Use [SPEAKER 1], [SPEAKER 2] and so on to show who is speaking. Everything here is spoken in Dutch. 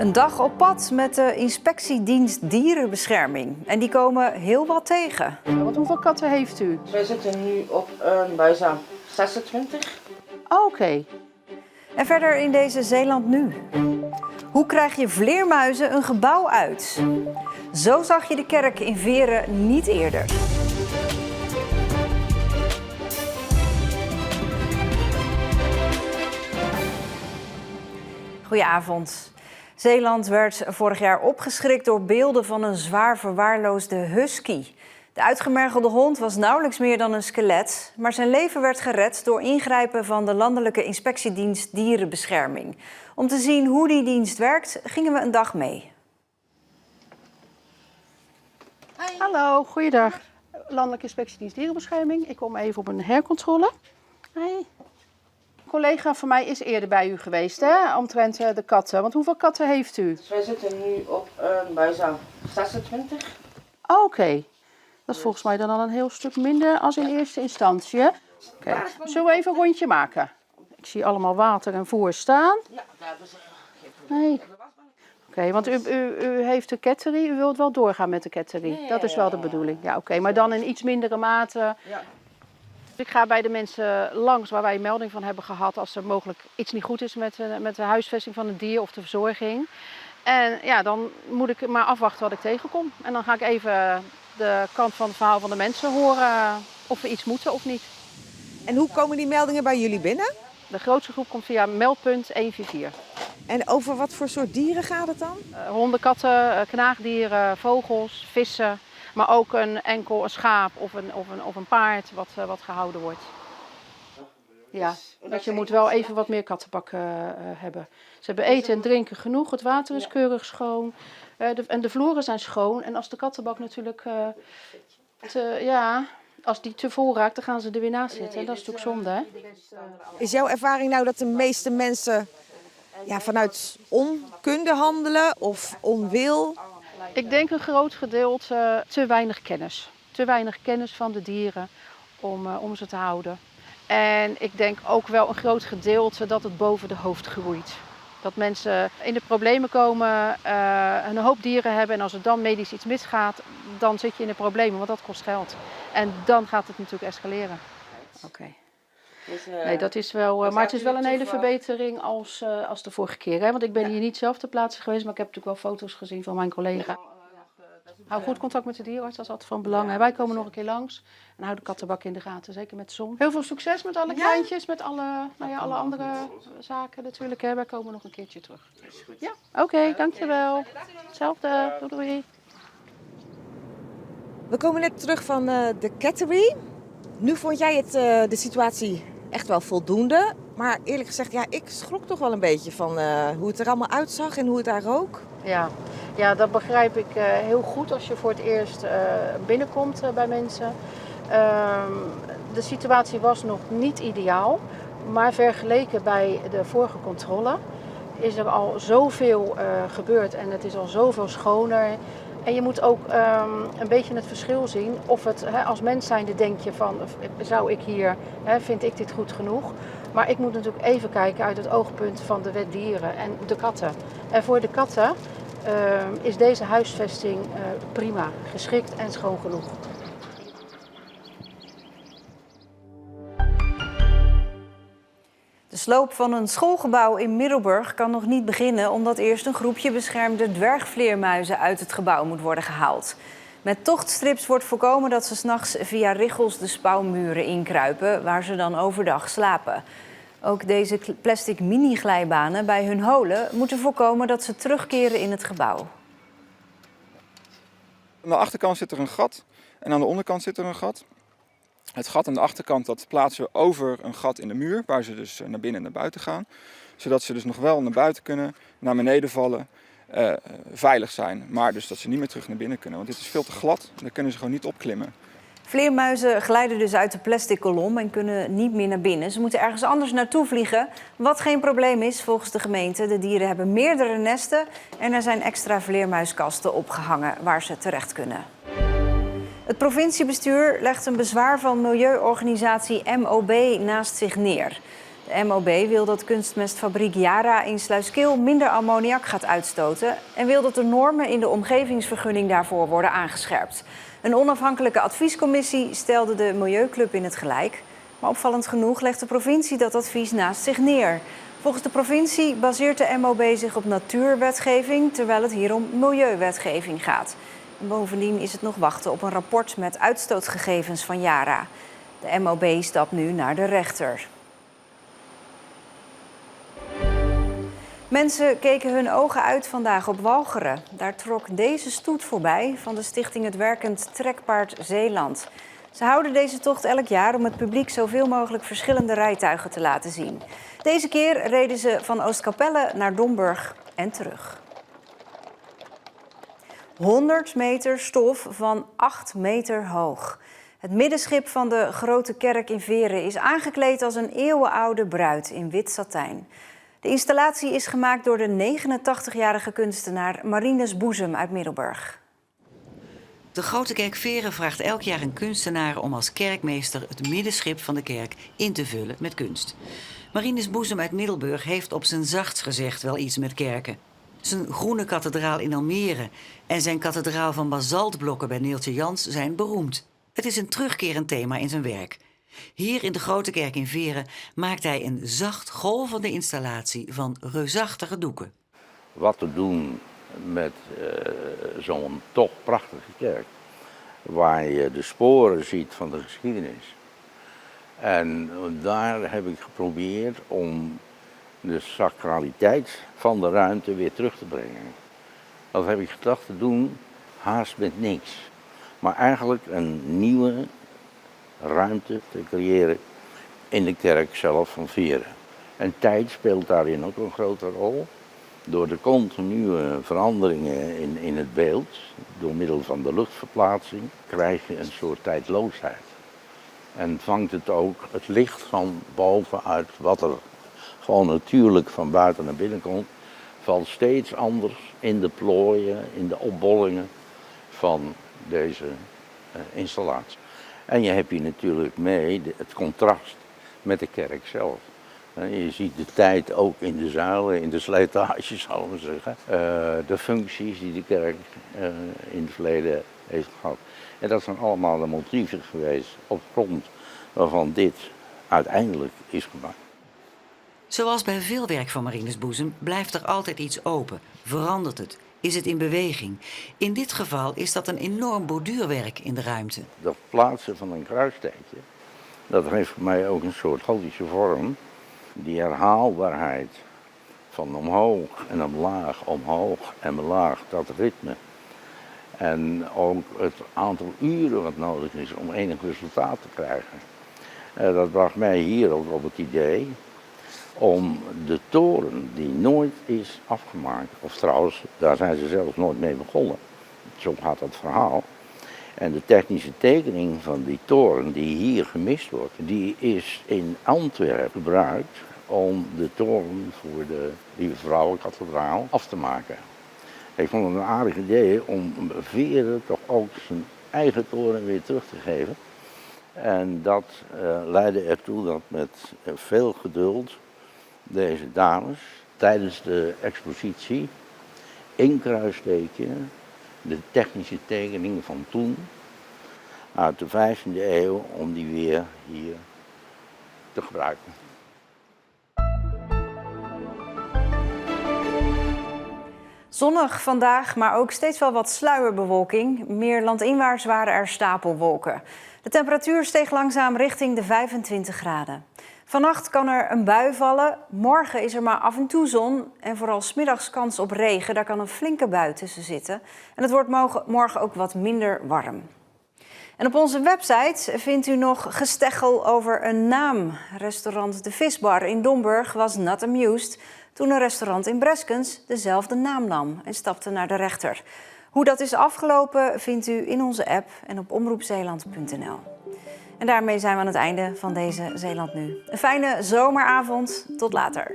[SPEAKER 1] Een dag op pad met de inspectiedienst Dierenbescherming. En die komen heel wat tegen.
[SPEAKER 2] Want hoeveel katten heeft u?
[SPEAKER 3] Wij zitten nu op een buizaam 26.
[SPEAKER 2] Oké.
[SPEAKER 1] En verder in deze Zeeland Nu. Hoe krijg je vleermuizen een gebouw uit? Zo zag je de kerk in Veren niet eerder. Goedenavond. Zeeland werd vorig jaar opgeschrikt door beelden van een zwaar verwaarloosde husky. De uitgemergelde hond was nauwelijks meer dan een skelet, maar zijn leven werd gered door ingrijpen van de Landelijke Inspectiedienst Dierenbescherming. Om te zien hoe die dienst werkt, gingen we een dag mee.
[SPEAKER 2] Hi. Hallo, goeiedag. Landelijke Inspectiedienst Dierenbescherming. Ik kom even op een hercontrole. Hey. Een collega van mij is eerder bij u geweest, hè? Omtrent de katten. Want hoeveel katten heeft u?
[SPEAKER 3] Dus wij zitten nu op een buizaam 26.
[SPEAKER 2] Oké. Dat is volgens mij dan al een heel stuk minder als in eerste instantie. Oké. Zullen we even een rondje maken? Ik zie allemaal water en voer staan.
[SPEAKER 3] Ja, daar is
[SPEAKER 2] Nee. Oké, want u heeft de ketterie. U wilt wel doorgaan met de ketterie. Dat is wel de bedoeling. Ja, oké. Maar dan in iets mindere mate.
[SPEAKER 3] Ja.
[SPEAKER 2] Ik ga bij de mensen langs waar wij een melding van hebben gehad als er mogelijk iets niet goed is met de huisvesting van het dier of de verzorging. En ja, dan moet ik maar afwachten wat ik tegenkom. En dan ga ik even de kant van het verhaal van de mensen horen of we iets moeten of niet.
[SPEAKER 4] En hoe komen die meldingen bij jullie binnen?
[SPEAKER 2] De grootste groep komt via meldpunt 144.
[SPEAKER 4] En over wat voor soort dieren gaat het dan?
[SPEAKER 2] Honden, katten, knaagdieren, vogels, vissen. Maar ook een schaap of een paard wat gehouden wordt. Ja, dus je moet wel even wat meer kattenbak hebben. Ze hebben eten en drinken genoeg, het water is keurig schoon. En de vloeren zijn schoon. En als de kattenbak natuurlijk als die te vol raakt, dan gaan ze er weer naast zitten. En dat is natuurlijk zonde, hè?
[SPEAKER 4] Is jouw ervaring nou dat de meeste mensen vanuit onkunde handelen of onwil?
[SPEAKER 2] Ik denk een groot gedeelte te weinig kennis. Te weinig kennis van de dieren om ze te houden. En ik denk ook wel een groot gedeelte dat het boven de hoofd groeit. Dat mensen in de problemen komen, een hoop dieren hebben en als er dan medisch iets misgaat, dan zit je in de problemen, want dat kost geld. En dan gaat het natuurlijk escaleren. Oké.
[SPEAKER 3] Dus,
[SPEAKER 2] Nee, dat is wel, maar het is wel een hele verbetering als de vorige keer. Hè? Want ik ben hier niet zelf ter plaatse geweest, maar ik heb natuurlijk wel foto's gezien van mijn collega. Hou goed contact met de dierenarts, dat is altijd van belang. Wij komen nog een keer langs en hou de kattenbak in de gaten, zeker met de zon. Heel veel succes met alle kleintjes, met alle andere zaken natuurlijk. Wij komen nog een keertje terug. Ja, oké, dankjewel. Hetzelfde, doei doei.
[SPEAKER 4] We komen net terug van de cattery. Nu vond jij de situatie echt wel voldoende. Maar eerlijk gezegd, ik schrok toch wel een beetje van hoe het er allemaal uitzag en hoe het daar rook.
[SPEAKER 2] Ja, dat begrijp ik heel goed als je voor het eerst binnenkomt bij mensen. De situatie was nog niet ideaal, maar vergeleken bij de vorige controle is er al zoveel gebeurd en het is al zoveel schoner. En je moet ook een beetje het verschil zien of het, als mens zijnde denk je van, zou ik hier, vind ik dit goed genoeg? Maar ik moet natuurlijk even kijken uit het oogpunt van de wet dieren en de katten. En voor de katten is deze huisvesting prima, geschikt en schoon genoeg.
[SPEAKER 1] De sloop van een schoolgebouw in Middelburg kan nog niet beginnen omdat eerst een groepje beschermde dwergvleermuizen uit het gebouw moet worden gehaald. Met tochtstrips wordt voorkomen dat ze 's nachts via richels de spouwmuren inkruipen, waar ze dan overdag slapen. Ook deze plastic mini-glijbanen bij hun holen moeten voorkomen dat ze terugkeren in het gebouw.
[SPEAKER 5] Aan de achterkant zit er een gat en aan de onderkant zit er een gat. Het gat aan de achterkant dat plaatsen we over een gat in de muur, waar ze dus naar binnen en naar buiten gaan. Zodat ze dus nog wel naar buiten kunnen, naar beneden vallen, veilig zijn. Maar dus dat ze niet meer terug naar binnen kunnen, want dit is veel te glad en daar kunnen ze gewoon niet opklimmen.
[SPEAKER 1] Vleermuizen glijden dus uit de plastic kolom en kunnen niet meer naar binnen. Ze moeten ergens anders naartoe vliegen, wat geen probleem is volgens de gemeente. De dieren hebben meerdere nesten en er zijn extra vleermuiskasten opgehangen waar ze terecht kunnen. Het provinciebestuur legt een bezwaar van milieuorganisatie MOB naast zich neer. De MOB wil dat kunstmestfabriek Yara in Sluiskil minder ammoniak gaat uitstoten en wil dat de normen in de omgevingsvergunning daarvoor worden aangescherpt. Een onafhankelijke adviescommissie stelde de Milieuclub in het gelijk. Maar opvallend genoeg legt de provincie dat advies naast zich neer. Volgens de provincie baseert de MOB zich op natuurwetgeving, terwijl het hier om milieuwetgeving gaat. En bovendien is het nog wachten op een rapport met uitstootgegevens van Yara. De MOB stapt nu naar de rechter. Mensen keken hun ogen uit vandaag op Walcheren. Daar trok deze stoet voorbij van de stichting Het Werkend Trekpaard Zeeland. Ze houden deze tocht elk jaar om het publiek zoveel mogelijk verschillende rijtuigen te laten zien. Deze keer reden ze van Oostkapelle naar Domburg en terug. 100 meter stof van 8 meter hoog. Het middenschip van de Grote Kerk in Veere is aangekleed als een eeuwenoude bruid in wit satijn. De installatie is gemaakt door de 89-jarige kunstenaar Marinus Boezem uit Middelburg.
[SPEAKER 6] De Grote Kerk Veere vraagt elk jaar een kunstenaar om als kerkmeester het middenschip van de kerk in te vullen met kunst. Marinus Boezem uit Middelburg heeft op zijn zachtst gezegd wel iets met kerken. Zijn groene kathedraal in Almere en zijn kathedraal van basaltblokken bij Neeltje Jans zijn beroemd. Het is een terugkerend thema in zijn werk. Hier in de Grote Kerk in Veere maakt hij een zacht golvende installatie van reusachtige doeken.
[SPEAKER 7] Wat te doen met zo'n toch prachtige kerk, waar je de sporen ziet van de geschiedenis. En daar heb ik geprobeerd om de sacraliteit van de ruimte weer terug te brengen. Dat heb ik gedacht te doen, haast met niks. Maar eigenlijk een nieuwe ruimte te creëren in de kerk zelf van Veere. En tijd speelt daarin ook een grote rol. Door de continue veranderingen in het beeld, door middel van de luchtverplaatsing, krijg je een soort tijdloosheid. En vangt het ook het licht van bovenuit, wat er gewoon natuurlijk van buiten naar binnen komt, valt steeds anders in de plooien, in de opbollingen van deze installatie. En je hebt hier natuurlijk mee het contrast met de kerk zelf. Je ziet de tijd ook in de zuilen, in de slijtages, zal ik maar zeggen. De functies die de kerk in het verleden heeft gehad. En dat zijn allemaal de motieven geweest op grond waarvan dit uiteindelijk is gemaakt.
[SPEAKER 6] Zoals bij veel werk van Marinus Boezem blijft er altijd iets open. Verandert het? Is het in beweging? In dit geval is dat een enorm borduurwerk in de ruimte.
[SPEAKER 7] Dat plaatsen van een kruisteentje, dat heeft voor mij ook een soort gotische vorm. Die herhaalbaarheid van omhoog en omhoog en omlaag, dat ritme. En ook het aantal uren wat nodig is om enig resultaat te krijgen. Dat bracht mij hier ook op het idee om de toren die nooit is afgemaakt, of trouwens, daar zijn ze zelfs nooit mee begonnen. Zo gaat het verhaal. En de technische tekening van die toren die hier gemist wordt, die is in Antwerpen gebruikt om de toren voor de Lieve Vrouwenkathedraal af te maken. Ik vond het een aardig idee om Veere toch ook zijn eigen toren weer terug te geven. En dat leidde ertoe dat met veel geduld deze dames tijdens de expositie in kruistekenen de technische tekeningen van toen, uit de 15e eeuw, om die weer hier te gebruiken.
[SPEAKER 1] Zonnig vandaag, maar ook steeds wel wat sluierbewolking. Meer landinwaarts waren er stapelwolken. De temperatuur steeg langzaam richting de 25 graden. Vannacht kan er een bui vallen. Morgen is er maar af en toe zon. En vooral 's middags kans op regen. Daar kan een flinke bui tussen zitten. En het wordt morgen ook wat minder warm. En op onze website vindt u nog gesteggel over een naam. Restaurant De Visbar in Domburg was not amused toen een restaurant in Breskens dezelfde naam nam en stapte naar de rechter. Hoe dat is afgelopen vindt u in onze app en op omroepzeeland.nl. En daarmee zijn we aan het einde van deze Zeeland Nu. Een fijne zomeravond. Tot later.